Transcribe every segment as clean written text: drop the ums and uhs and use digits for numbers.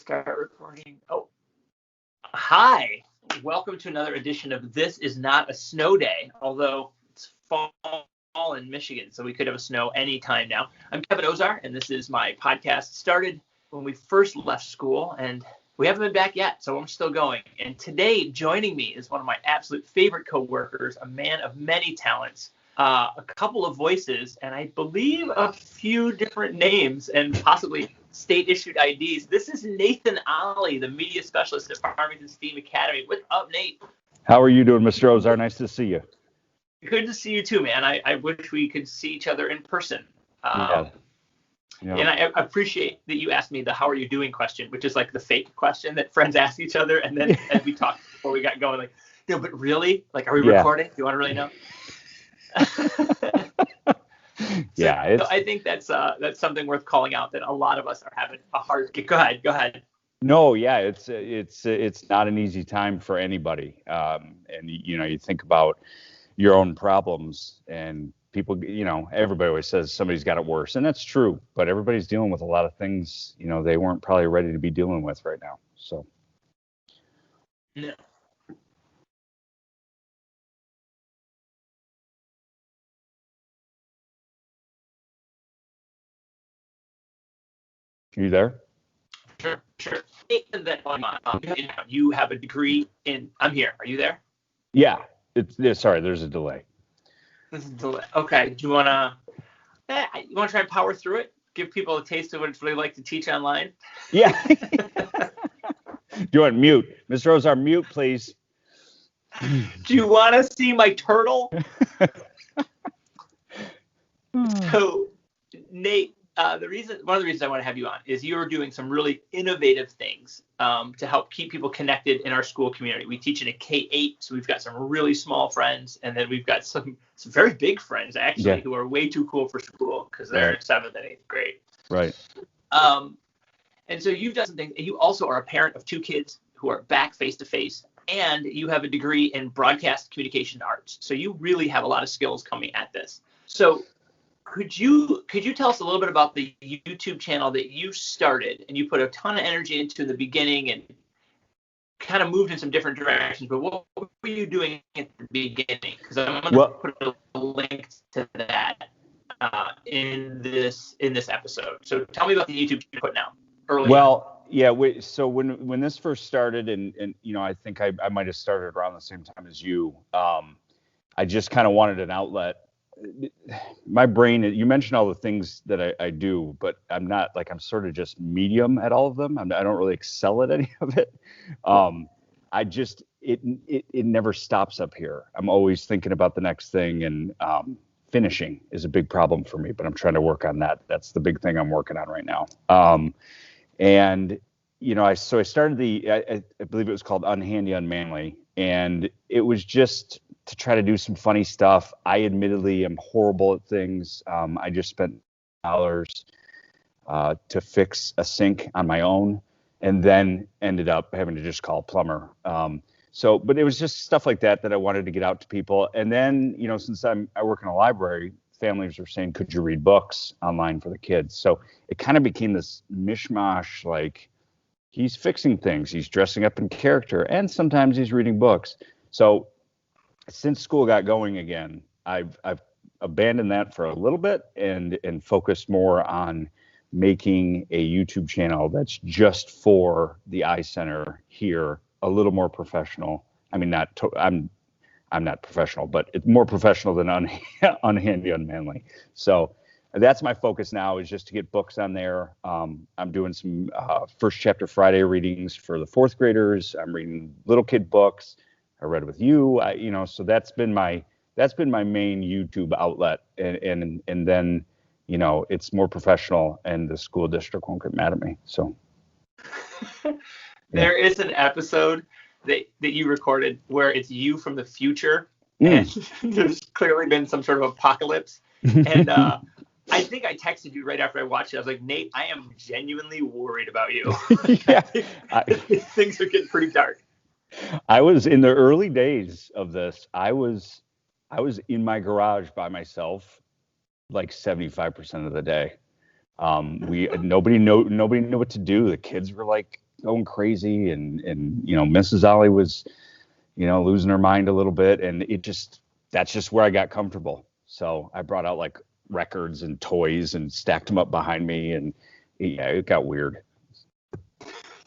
Start recording. Oh, hi. Welcome to another edition of This Is Not a Snow Day, although it's fall in Michigan, so we could have a snow anytime now. I'm Kevin Ozar, and this is my podcast. Started when we first left school, and we haven't been back yet, so I'm still going. And today, joining me is one of my absolute favorite coworkers, a man of many talents, a couple of voices, and I believe a few different names and possibly state-issued IDs. This is Nathan Ollie, the media specialist at Farmington STEAM Academy. What's up, Nate? How are you doing, Mr. Ozar? Nice to see you. Good to see you too, man. I wish we could see each other in person. Yeah. And I appreciate that you asked me the "How are you doing?" question, which is like the fake question that friends ask each other, and then as we talked before we got going, like, no, but really, like, are we recording? Do you want to really know? So I think that's something worth calling out, that a lot of us are having a hard. Go ahead. No, yeah, it's not an easy time for anybody, and you think about your own problems, and people, everybody always says somebody's got it worse, and that's true, but everybody's dealing with a lot of things, they weren't probably ready to be dealing with right now. So. No. You there? Sure. You have a degree in. I'm here. Are you there? Yeah. Sorry, there's a delay. Okay. Do you wanna try and power through it? Give people a taste of what it's really like to teach online? Yeah. Do you want mute? Mr. Ozar, mute, please. Do you want to see my turtle? So, Nate, one of the reasons I want to have you on is you're doing some really innovative things to help keep people connected in our school community. We teach in a K-8, so we've got some really small friends, and then we've got some very big friends, actually, who are way too cool for school because they're in 7th and 8th grade. Right. And so you've done some things, and you also are a parent of 2 kids who are back face-to-face, and you have a degree in broadcast communication arts. So you really have a lot of skills coming at this. So could you tell us a little bit about the YouTube channel that you started and you put a ton of energy into in the beginning and kind of moved in some different directions, but what were you doing at the beginning? Because I'm going to put a link to that in this episode. So tell me about the YouTube you're putting out early. Well, yeah. So when this first started, and I think I might have started around the same time as you. I just kind of wanted an outlet. My brain, you mentioned all the things that I do, but I'm not, like, I'm sort of just medium at all of them. I don't really excel at any of it. It never stops up here. I'm always thinking about the next thing, and finishing is a big problem for me, but I'm trying to work on that. That's the big thing I'm working on right now. I started I believe it was called Unhandy Unmanly, and it was just to try to do some funny stuff. I admittedly am horrible at things. I just spent dollars to fix a sink on my own, and then ended up having to just call a plumber. But it was just stuff like that I wanted to get out to people. And then, since I work in a library, families were saying, could you read books online for the kids? So it kind of became this mishmash, like, he's fixing things, he's dressing up in character, and sometimes he's reading books. So since school got going again, I've abandoned that for a little bit and focused more on making a YouTube channel that's just for the Eye Center here, a little more professional. I mean, I'm not professional, but it's more professional than Unhandy Unmanly. So that's my focus now, is just to get books on there. I'm doing some First Chapter Friday readings for the 4th graders. I'm reading little kid books. I read with you, so that's been my main YouTube outlet, and then, it's more professional, and the school district won't get mad at me. So there is an episode that you recorded where it's you from the future, and there's clearly been some sort of apocalypse, and I think I texted you right after I watched it. I was like, Nate, I am genuinely worried about you. Yeah. Things are getting pretty dark. I was in the early days of this. I was in my garage by myself, like 75% of the day. Nobody knew what to do. The kids were like going crazy, and Mrs. Ollie was, losing her mind a little bit, and that's just where I got comfortable. So I brought out like records and toys and stacked them up behind me, and yeah, it got weird.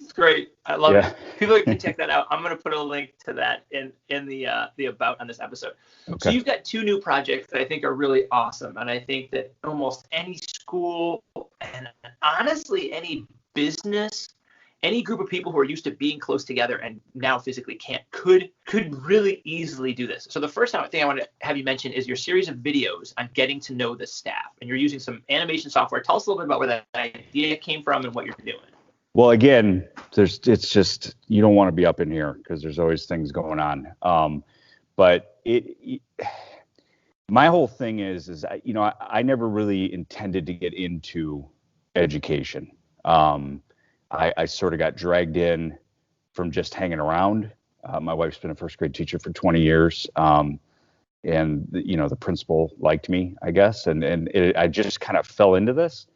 It's great. I love it. People can check that out. I'm going to put a link to that in the about on this episode. Okay. So you've got 2 new projects that I think are really awesome, and I think that almost any school and honestly any business, any group of people who are used to being close together and now physically can't could really easily do this. So the first thing I want to have you mention is your series of videos on getting to know the staff, and you're using some animation software. Tell us a little bit about where that idea came from and what you're doing. Well, again, it's just, you don't want to be up in here because there's always things going on. But my whole thing is I never really intended to get into education. I sort of got dragged in from just hanging around. My wife's been a first grade teacher for 20 years. And the principal liked me, I guess. I just kind of fell into this.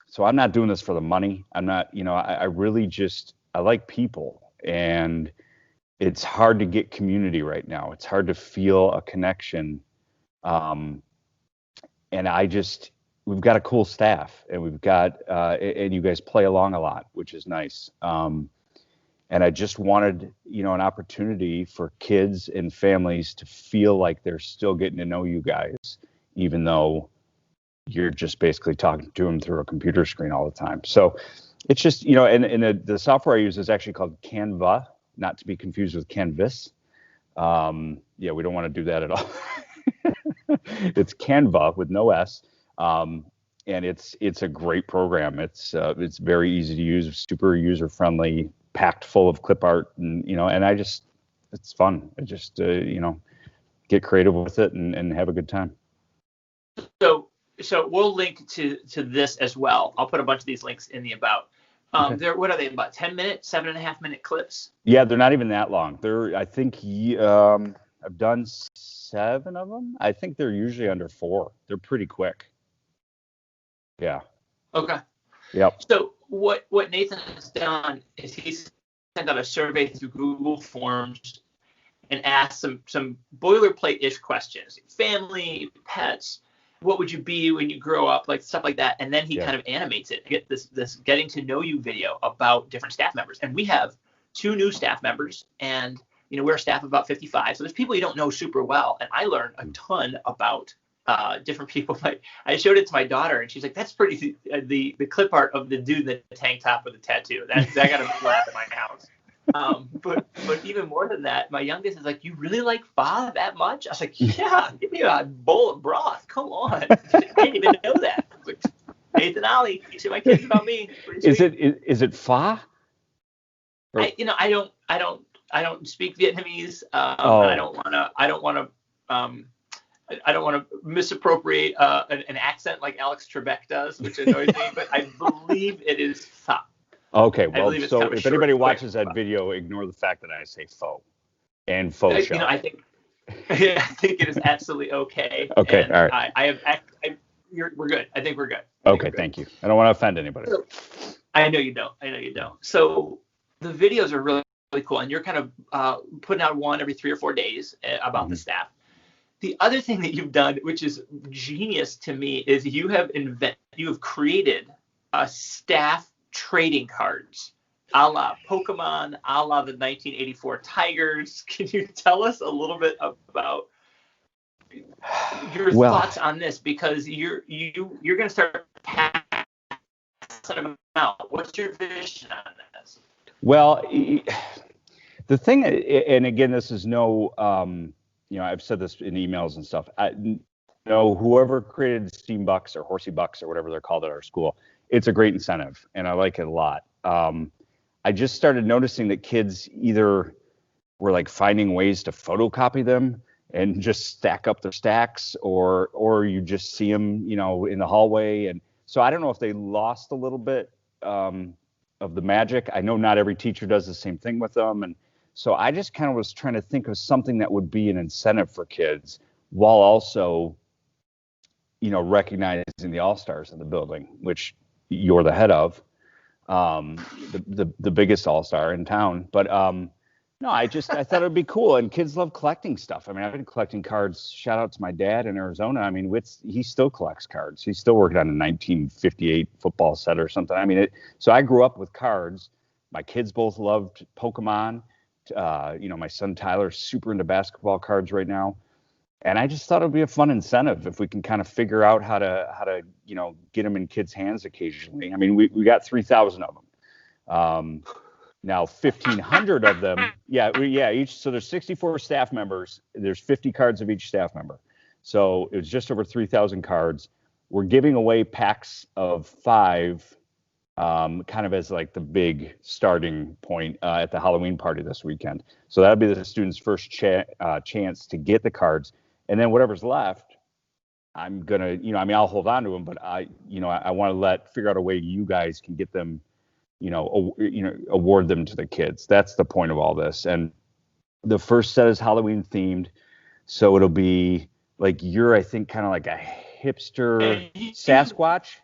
So I'm not doing this for the money. I'm not, I really I like people, and it's hard to get community right now. It's hard to feel a connection. And we've got a cool staff, and we've got, and you guys play along a lot, which is nice. And I just wanted, an opportunity for kids and families to feel like they're still getting to know you guys, even though you're just basically talking to them through a computer screen all the time. So it's just, and the software I use is actually called Canva, not to be confused with Canvas. Yeah, we don't want to do that at all. It's Canva with no S. And it's a great program. It's very easy to use, super user friendly, packed full of clip art, and it's fun. I just get creative with it and have a good time. So we'll link to this as well. I'll put a bunch of these links in the about. Okay. What are they, about 10 minute, 7.5 minute clips? Yeah, they're not even that long. I think I've done 7 of them. I think they're usually under 4. They're pretty quick. Yeah. Okay. Yep. So what Nathan has done is he's sent out a survey through Google Forms and asked some boilerplate-ish questions. Family, pets, what would you be when you grow up, like stuff like that. And then he kind of animates it. Get this getting to know you video about different staff members. And we have 2 new staff members, and we're a staff of about 55. So there's people you don't know super well. And I learned a ton about different people. Like, I showed it to my daughter, and she's like, "That's pretty." The clip art of the dude in the tank top with the tattoo. That got a laugh at my house. But even more than that, my youngest is like, "You really like pho that much?" I was like, "Yeah, give me a bowl of broth. Come on." I didn't even know that. I was like, Nathan Ollie, teaching my kids about me. Is it pho? I don't speak Vietnamese. I don't want to misappropriate an accent like Alex Trebek does, which annoys me. But I believe it is pho. Okay, well, so if anybody watches that video, ignore the fact that I say faux and faux show. I think it is absolutely okay. Okay, and all right. We're good. I think we're good. Okay, thank you. I don't want to offend anybody. So, I know you don't. So the videos are really, really cool, and you're kind of putting out one every 3 or 4 days about the staff. The other thing that you've done, which is genius to me, is you have created a staff trading cards, a la Pokemon, a la the 1984 Tigers. Can you tell us a little bit about your thoughts on this? Because you're going to start passing them out. What's your vision on this? Well, the thing, and again, this is no, I've said this in emails and stuff. Whoever created Steam Bucks or Horsey Bucks or whatever they're called at our school, it's a great incentive, and I like it a lot. I just started noticing that kids either were like finding ways to photocopy them and just stack up their stacks, or you just see them, in the hallway. And so I don't know if they lost a little bit of the magic. I know not every teacher does the same thing with them, and so I just kind of was trying to think of something that would be an incentive for kids while also, recognizing the all-stars in the building, which you're the head of. um, the biggest all-star in town. But no, I thought it would be cool, and kids love collecting stuff. I mean, I've been collecting cards. Shout out to my dad in Arizona. I mean, he still collects cards. He's still working on a 1958 football set or something. I mean, so I grew up with cards. My kids both loved Pokemon. My son Tyler's super into basketball cards right now. And I just thought it would be a fun incentive if we can kind of figure out how to get them in kids' hands occasionally. I mean, we got 3,000 of them. Now 1,500 of them, each. So there's 64 staff members. There's 50 cards of each staff member. So it was just over 3,000 cards. We're giving away packs of 5, kind of as like the big starting point at the Halloween party this weekend. So that'll be the students' first chance to get the cards. And then whatever's left, I'm gonna, I'll hold on to them, but I want to figure out a way you guys can get them, award them to the kids. That's the point of all this. And the first set is Halloween themed, so it'll be like I think, kind of like a hipster Sasquatch.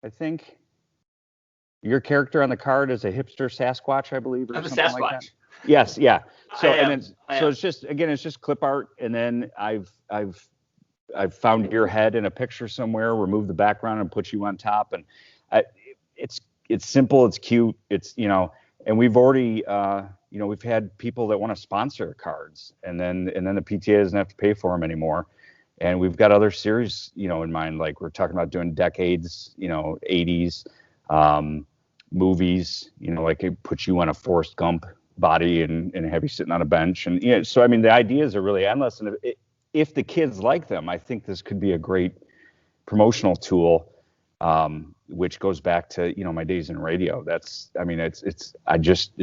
I think your character on the card is a hipster Sasquatch, I believe, or something like that. Yes, yeah. So it's just clip art, and then I've found your head in a picture somewhere, remove the background, and put you on top. And it's simple, it's cute, and we've already we've had people that want to sponsor cards, and then the PTA doesn't have to pay for them anymore. And we've got other series, in mind, like we're talking about doing decades, 80s movies, like it puts you on a Forrest Gump body and have you sitting on a bench. And so I mean, the ideas are really endless. And if the kids like them, I think this could be a great promotional tool, which goes back to, my days in radio. It's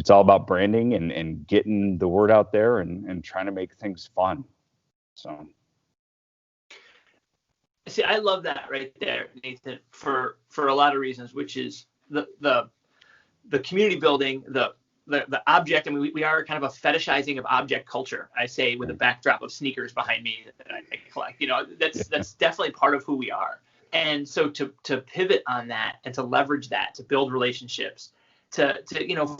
all about branding and getting the word out there and trying to make things fun. So. See, I love that right there, Nathan, for a lot of reasons, which is the community building, the object. I mean, we are kind of a fetishizing of object culture, I say, with a backdrop of sneakers behind me that I collect. That's definitely part of who we are. And so to pivot on that and to leverage that, to build relationships, to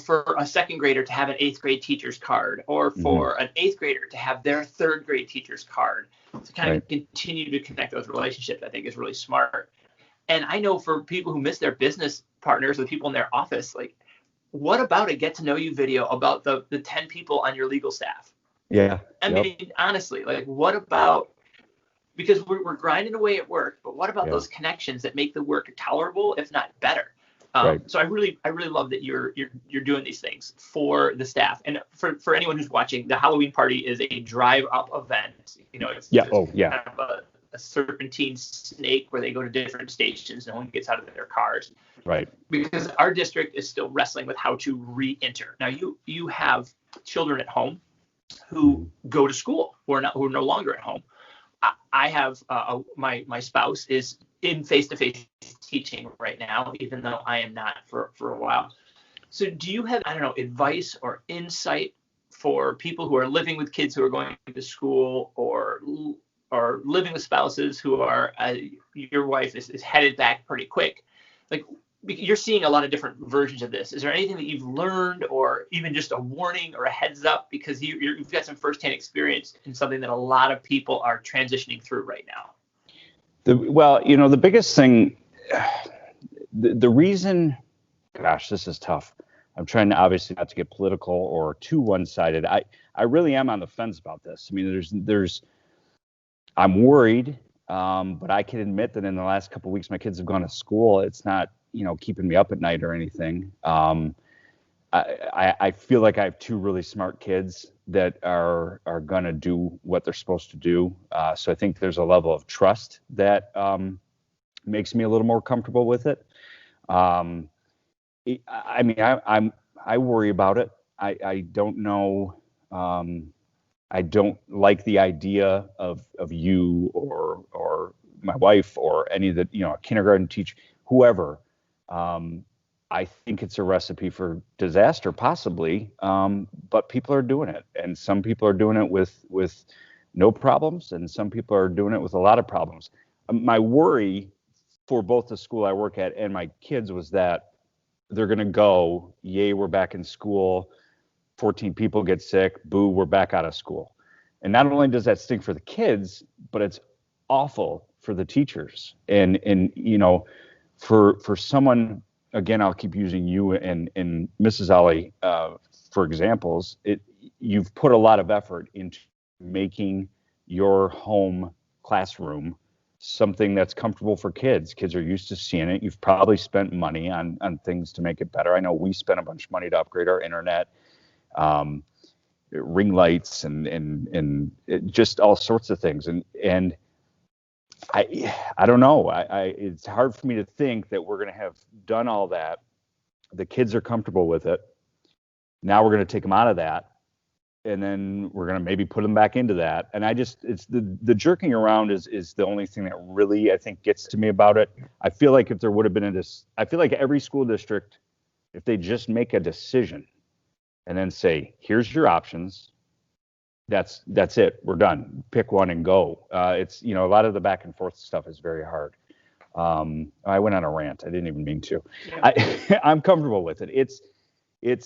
for a second grader to have an 8th grade teacher's card, or for an 8th grader to have their 3rd grade teacher's card, to kind of continue to connect those relationships, I think is really smart. And I know for people who miss their business partners, the people in their office, like, what about a get to know you video about the 10 people on your legal staff? Yeah. I mean, honestly, like, what about, because we're grinding away at work, but what about those connections that make the work tolerable, if not better? So I really love that you're doing these things for the staff. And for anyone who's watching, the Halloween party is a drive up event. It's kind of a serpentine snake where they go to different stations. No one gets out of their cars. Right. Because our district is still wrestling with how to re-enter. Now you have children at home who go to school who are no longer at home. I have my spouse is in face-to-face teaching right now, even though I am not for a while. So do you have, advice or insight for people who are living with kids who are going to school, or living with spouses who are, your wife is headed back pretty quick? Like, you're seeing a lot of different versions of this. Is there anything that you've learned, or even just a warning or a heads up, because you've got some firsthand experience in something that a lot of people are transitioning through right now? The biggest thing, the reason, gosh, this is tough. I'm trying to obviously not to get political or too one-sided. I really am on the fence about this. I mean, I'm worried, but I can admit that in the last couple of weeks, my kids have gone to school. It's not, keeping me up at night or anything. I feel like I have 2 really smart kids that are going to do what they're supposed to do. So I think there's a level of trust that makes me a little more comfortable with it. I worry about it. I don't know. I don't like the idea of you or my wife or any of the, a kindergarten teacher, whoever. I think it's a recipe for disaster, possibly, but people are doing it, and some people are doing it with no problems, and some people are doing it with a lot of problems. My worry, for both the school I work at and my kids was that they're going to go, yay, we're back in school, 14 people get sick, boo, we're back out of school. And not only does that stink for the kids, but it's awful for the teachers. And for someone, again, I'll keep using you and Mrs. Ollie for examples. You've put a lot of effort into making your home classroom something that's comfortable for kids. Kids are used to seeing it. You've probably spent money on things to make it better. I know we spent a bunch of money to upgrade our internet, ring lights, and just all sorts of things. And I don't know. It's hard for me to think that we're going to have done all that. The kids are comfortable with it. Now we're going to take them out of that, and then we're going to maybe put them back into that. And it's the jerking around is the only thing that really, I think, gets to me about it. I feel like if there would have been I feel like every school district, if they just make a decision and then say, here's your options, that's it. We're done. Pick one and go. It's, a lot of the back and forth stuff is very hard. I went on a rant. I didn't even mean to. Yeah. I'm comfortable with it. It's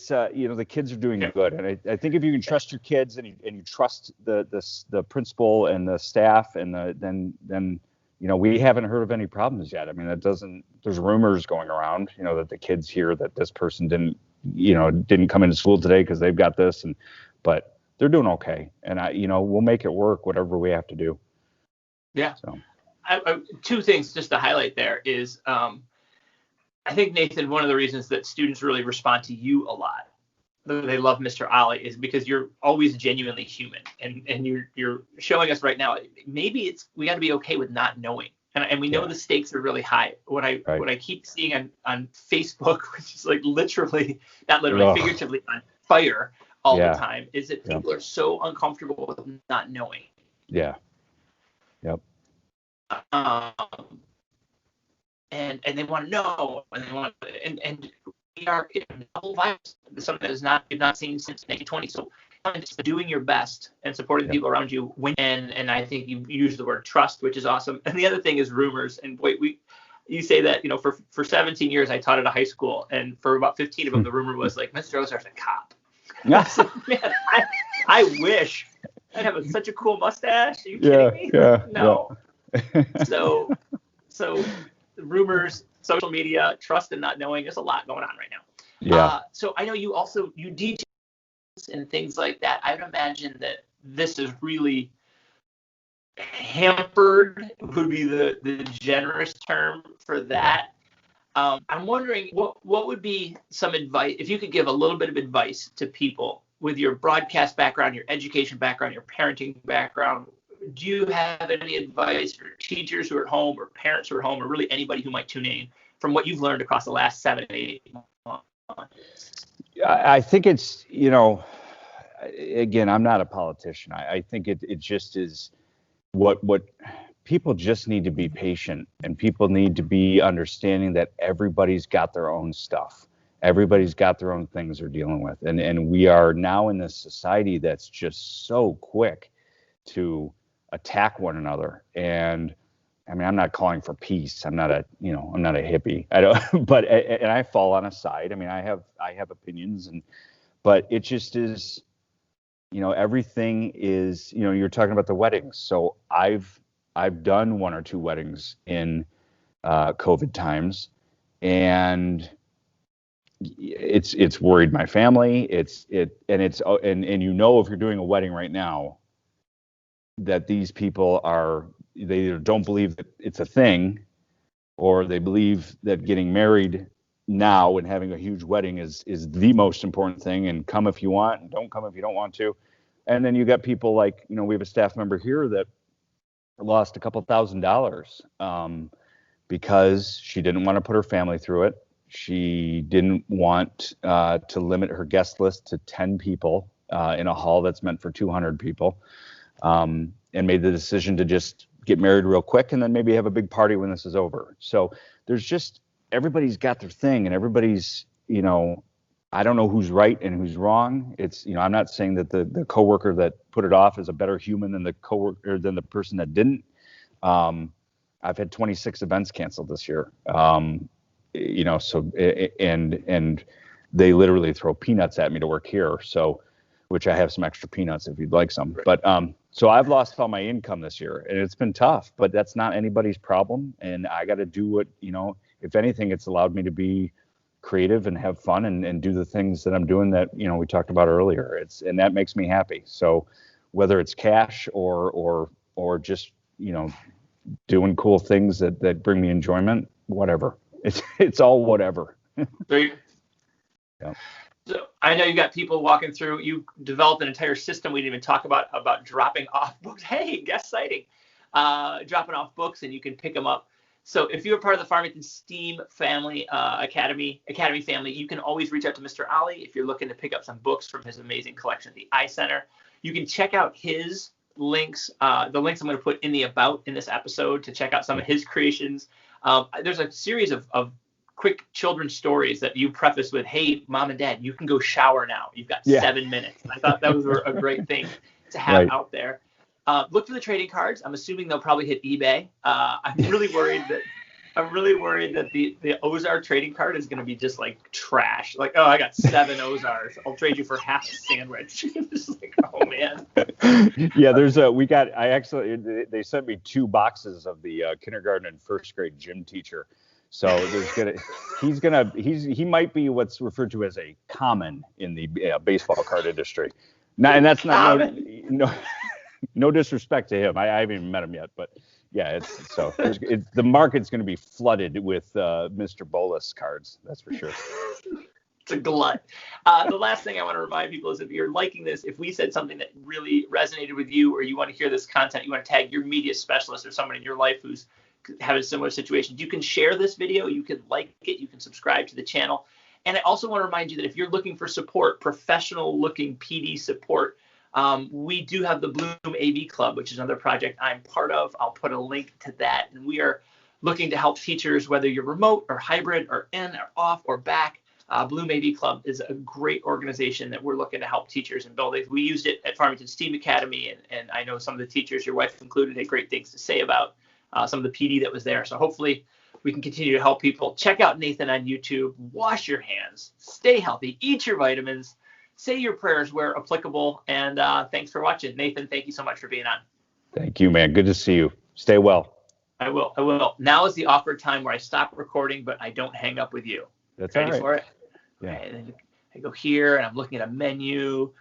the kids are doing good, and I think if you can trust your kids and you trust the principal and the staff, and then we haven't heard of any problems yet. I mean, there's rumors going around, that the kids hear that this person didn't come into school today because they've got this, but they're doing okay, and we'll make it work, whatever we have to do. Yeah. So, two things just to highlight there is. I think, Nathan, one of the reasons that students really respond to you a lot, they love Mr. Ollie, is because you're always genuinely human, and you're showing us right now. Maybe we got to be okay with not knowing, and we know the stakes are really high. What I keep seeing on Facebook, which is like not literally, figuratively on fire all the time, is that people are so uncomfortable with not knowing. Yeah. Yep. And they want to know, and we are in a whole virus, something that you've not seen since 1920. So just doing your best and supporting the people around you and I think you use the word trust, which is awesome. And the other thing is rumors. And boy, you say that, for 17 years I taught at a high school, and for about 15 of them the rumor was like, Mr. Ozark's a cop. So, man, I wish I'd have such a cool mustache. Are you kidding me? Yeah. No. So rumors, social media, trust and not knowing. There's a lot going on right now. Yeah. So I know you DJ and things like that. I would imagine that this is really hampered, would be the generous term for that. I'm wondering what would be some advice, if you could give a little bit of advice to people with your broadcast background, your education background, your parenting background. Do you have any advice for teachers who are at home, or parents who are at home, or really anybody who might tune in from what you've learned across the last 7-8 months? I think it's, again, I'm not a politician. I think it just is what people just need to be patient, and people need to be understanding that everybody's got their own stuff. Everybody's got their own things they're dealing with. And we are now in this society that's just so quick to attack one another. And I mean, I'm not calling for peace. I'm not a hippie. I don't, but and I fall on a side. I mean, I have opinions, but it just is, everything is, you're talking about the weddings. So I've done 1 or 2 weddings in COVID times, and it's worried my family. If you're doing a wedding right now, that these people they either don't believe that it's a thing, or they believe that getting married now and having a huge wedding is the most important thing, and come if you want and don't come if you don't want to. And then you got people like, we have a staff member here that lost a couple $1,000 because she didn't want to put her family through it. She didn't want to limit her guest list to 10 people in a hall that's meant for 200 people. And made the decision to just get married real quick and then maybe have a big party when this is over. So there's just, everybody's got their thing, and everybody's, I don't know who's right and who's wrong. It's, I'm not saying that the coworker that put it off is a better human than the coworker, than the person that didn't. I I've had 26 events canceled this year. So and they literally throw peanuts at me to work here. So, which I have some extra peanuts if you'd like some. But so I've lost all my income this year, and it's been tough. But that's not anybody's problem, and I got to do what If anything, it's allowed me to be creative and have fun and do the things that I'm doing that we talked about earlier. And that makes me happy. So whether it's cash or just doing cool things that bring me enjoyment, whatever. It's all whatever. Great. Yeah. So I know you got people walking through. You developed an entire system we didn't even talk about dropping off books. Hey, guest sighting. Dropping off books, and you can pick them up. So if you're part of the Farmington STEAM family, Academy family, you can always reach out to Mr. Ali if you're looking to pick up some books from his amazing collection at the iCenter. You can check out his links, the links I'm going to put in the about in this episode to check out some of his creations. There's a series of quick children's stories that you preface with, hey, mom and dad, you can go shower now. You've got 7 minutes. And I thought that was a great thing to have out there. Look for the trading cards. I'm assuming they'll probably hit eBay. I'm really worried that the Ozar trading card is going to be just like trash. Like, oh, I got 7 Ozars. I'll trade you for half a sandwich. Just like, oh man. Yeah, they sent me 2 boxes of the kindergarten and first grade gym teacher. So he might be what's referred to as a common in the baseball card industry. And that's not no disrespect to him. I haven't even met him yet, but yeah, the market's going to be flooded with Mr. Bolus cards. That's for sure. It's a glut. The last thing I want to remind people is if you're liking this, if we said something that really resonated with you, or you want to hear this content, you want to tag your media specialist or someone in your life who's having similar situations, you can share this video, you can like it, you can subscribe to the channel. And I also want to remind you that if you're looking for support, professional looking PD support, we do have the Bloom AV Club, which is another project I'm part of. I'll put a link to that. And we are looking to help teachers, whether you're remote or hybrid or in or off or back. Bloom AV Club is a great organization that we're looking to help teachers and build. We used it at Farmington STEAM Academy, and I know some of the teachers, your wife included, had great things to say about some of the PD that was there. So hopefully we can continue to help people. Check out Nathan on YouTube. Wash your hands. Stay healthy. Eat your vitamins. Say your prayers where applicable. And thanks for watching. Nathan, thank you so much for being on. Thank you, man. Good to see you. Stay well. I will. Now is the awkward time where I stop recording, but I don't hang up with you. That's ready all right. for it? Yeah. And I go here, and I'm looking at a menu.